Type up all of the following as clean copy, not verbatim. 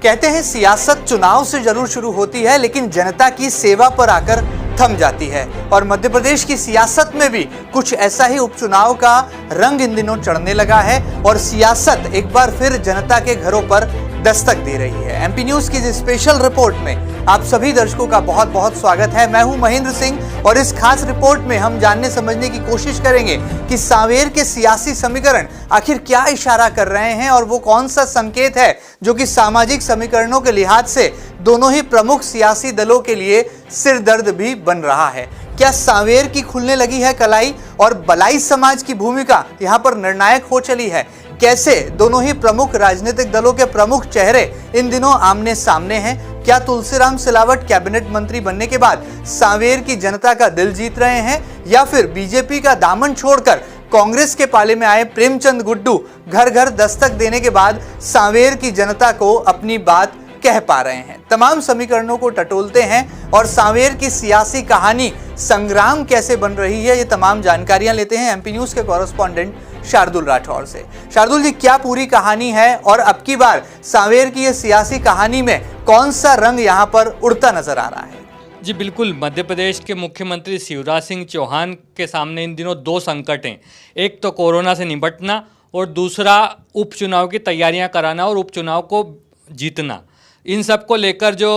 कहते हैं सियासत चुनाव से जरूर शुरू होती है, लेकिन जनता की सेवा पर आकर थम जाती है। और मध्य प्रदेश की सियासत में भी कुछ ऐसा ही उपचुनाव का रंग इन दिनों चढ़ने लगा है और सियासत एक बार फिर जनता के घरों पर दस्तक दे रही है। एमपी न्यूज की इस स्पेशल रिपोर्ट में आप सभी दर्शकों का बहुत बहुत स्वागत है। मैं हूं महेंद्र सिंह और इस खास रिपोर्ट में हम जानने समझने की कोशिश करेंगे कि सांवेर के सियासी समीकरण आखिर क्या इशारा कर रहे हैं और वो कौन सा संकेत है जो कि सामाजिक समीकरणों के लिहाज से दोनों ही प्रमुख सियासी दलों के लिए सिरदर्द भी बन रहा है। क्या सांवेर की खुलने लगी है कलाई और बलाई समाज की भूमिका यहां पर निर्णायक हो चली है? कैसे दोनों ही प्रमुख राजनीतिक दलों के प्रमुख चेहरे इन दिनों आमने सामने हैं? क्या तुलसीराम सिलावट कैबिनेट मंत्री बनने के बाद सांवेर की जनता का दिल जीत रहे हैं या फिर बीजेपी का दामन छोड़कर कांग्रेस के पाले में आए प्रेमचंद गुड्डू घर घर दस्तक देने के बाद सांवेर की जनता को अपनी बात कह पा रहे हैं? तमाम समीकरणों को टटोलते हैं और सांवेर की सियासी कहानी संग्राम कैसे बन रही है, ये तमाम जानकारियां लेते हैं एमपी न्यूज के कॉरेस्पॉन्डेंट शार्दुल राठौर से। शार्दुल जी, क्या पूरी कहानी है और अब की बार सांवेर की ये सियासी कहानी में कौन सा रंग यहाँ पर उड़ता नजर आ रहा है? जी बिल्कुल, मध्य प्रदेश के मुख्यमंत्री शिवराज सिंह चौहान के सामने इन दिनों दो संकट हैं। एक तो कोरोना से निपटना और दूसरा उपचुनाव की तैयारियां कराना और उपचुनाव को जीतना। इन सब को लेकर जो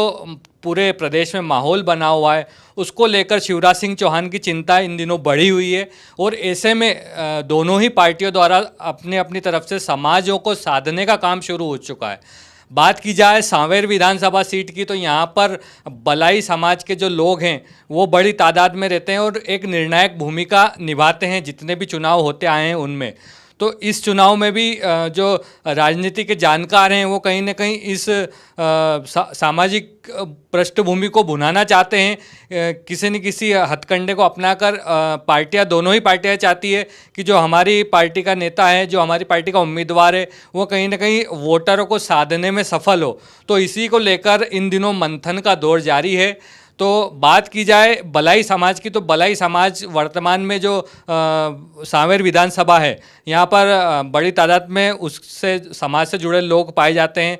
पूरे प्रदेश में माहौल बना हुआ है उसको लेकर शिवराज सिंह चौहान की चिंता इन दिनों बढ़ी हुई है और ऐसे में दोनों ही पार्टियों द्वारा अपने अपनी तरफ से समाजों को साधने का काम शुरू हो चुका है। बात की जाए सांवेर विधानसभा सीट की तो यहाँ पर बलाई समाज के जो लोग हैं वो बड़ी तादाद में रहते हैं और एक निर्णायक भूमिका निभाते हैं जितने भी चुनाव होते आए हैं उनमें। तो इस चुनाव में भी जो राजनीति के जानकार हैं वो कहीं ना कहीं इस सामाजिक पृष्ठभूमि को भुनाना चाहते हैं। किसी न किसी हथकंडे को अपनाकर पार्टियां, दोनों ही पार्टियां चाहती है कि जो हमारी पार्टी का नेता है, जो हमारी पार्टी का उम्मीदवार है, वो कहीं ना कहीं वोटरों को साधने में सफल हो। तो इसी को लेकर इन दिनों मंथन का दौर जारी है। तो बात की जाए बलाई समाज की तो बलाई समाज वर्तमान में जो सांवेर विधानसभा है यहाँ पर बड़ी तादाद में उससे समाज से जुड़े लोग पाए जाते हैं।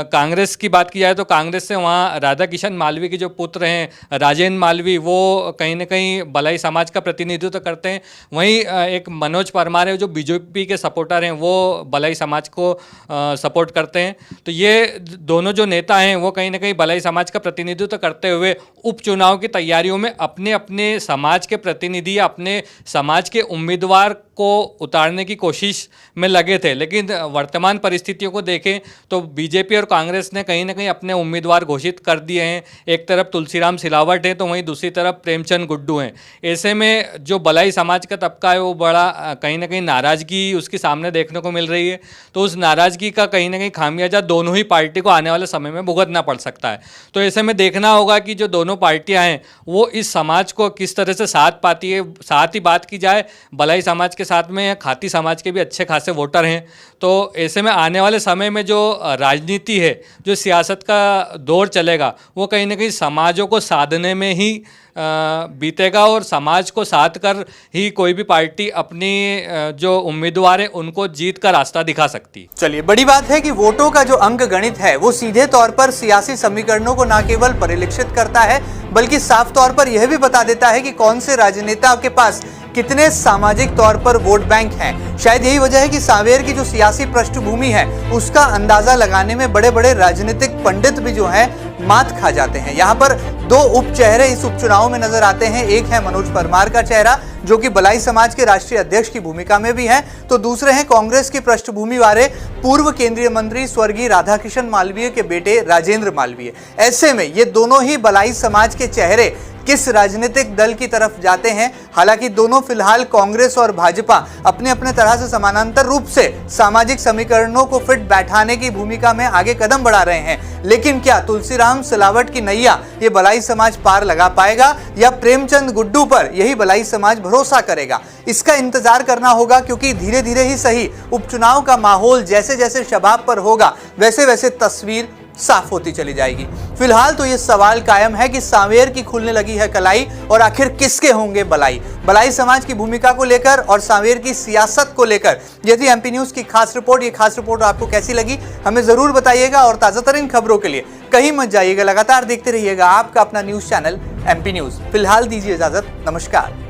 कांग्रेस की बात की जाए तो कांग्रेस से वहाँ राधा किशन मालवी के जो पुत्र हैं राजेंद्र मालवी, वो कहीं ना कहीं बलाई समाज का प्रतिनिधित्व करते हैं। वहीं एक मनोज परमार है जो बीजेपी के सपोर्टर हैं, वो बलाई समाज को सपोर्ट करते हैं। तो ये दोनों जो नेता हैं वो कहीं ना कहीं बलाई समाज का प्रतिनिधित्व करते हुए उपचुनाव की तैयारियों में अपने अपने समाज के प्रतिनिधि या अपने समाज के उम्मीदवार को उतारने की कोशिश में लगे थे। लेकिन वर्तमान परिस्थितियों को देखें तो बीजेपी और कांग्रेस ने कहीं ना कहीं अपने उम्मीदवार घोषित कर दिए हैं। एक तरफ तुलसीराम सिलावट है तो वहीं दूसरी तरफ प्रेमचंद गुड्डू हैं। ऐसे में जो बलाई समाज का तबका है वो बड़ा कहीं ना कहीं नाराज़गी उसके सामने देखने को मिल रही है। तो उस नाराज़गी का कहीं ना कहीं खामियाजा दोनों ही पार्टी को आने वाले समय में भुगतना पड़ सकता है। तो ऐसे में देखना होगा कि जो दोनों पार्टियां हैं वो इस समाज को किस तरह से साथ पाती है। साथ ही बात की जाए बलाई समाज के साथ में खाती समाज के भी अच्छे खासे वोटर हैं। तो ऐसे में आने वाले समय में जो राजनीति है, जो सियासत का दौर चलेगा, वो कहीं ना कहीं समाजों को साधने में ही बीतेगा और समाज को साध कर ही कोई भी पार्टी अपनी जो उम्मीदवार है उनको जीत का रास्ता दिखा सकती है। चलिए, बड़ी बात है कि वोटों का जो अंक गणित है वो सीधे तौर पर सियासी समीकरणों को न केवल परिलक्षित करता है बल्कि साफ तौर पर यह भी बता देता है कि कौन से राजनेता के पास कितने सामाजिक तौर पर वोट बैंक हैं। शायद यही वजह है कि सांवेर की जो सियासी पृष्ठभूमि है उसका अंदाजा लगाने में बड़े बड़े राजनीतिक पंडित भी जो हैं मात खा जाते हैं। यहाँ पर दो उप चेहरे इस उपचुनाव में नजर आते हैं। एक है मनोज परमार का चेहरा जो कि बलाई समाज के राष्ट्रीय अध्यक्ष की भूमिका में भी है, तो दूसरे हैं कांग्रेस की पृष्ठभूमि वाले पूर्व केंद्रीय मंत्री स्वर्गीय राधा किशन मालवीय के बेटे राजेंद्र मालवीय। ऐसे में ये दोनों ही बलाई समाज के चेहरे किस राजनीतिक दल की तरफ जाते हैं? हालांकि दोनों फिलहाल कांग्रेस और भाजपा अपने अपने तरह से समानांतर रूप से सामाजिक समीकरणों को फिट बैठाने की भूमिका में आगे कदम बढ़ा रहे हैं। लेकिन क्या तुलसीराम सिलावट की नैया ये बलाई समाज पार लगा पाएगा या प्रेमचंद गुड्डू पर यही बलाई समाज भरोसा करेगा? इसका इंतजार करना होगा, क्योंकि धीरे धीरे ही सही उपचुनाव का माहौल जैसे जैसे शबाब पर होगा वैसे वैसे तस्वीर साफ होती चली जाएगी। फिलहाल तो ये सवाल कायम है कि सांवेर की खुलने लगी है कलाई और आखिर किसके होंगे बलाई। बलाई समाज की भूमिका को लेकर और सांवेर की सियासत को लेकर यदि एमपी न्यूज की खास रिपोर्ट, ये खास रिपोर्ट आपको कैसी लगी हमें जरूर बताइएगा। और ताजा तरीन खबरों के लिए कहीं मत जाइएगा, लगातार देखते रहिएगा आपका अपना न्यूज चैनल एमपी न्यूज। फिलहाल दीजिए इजाजत, नमस्कार।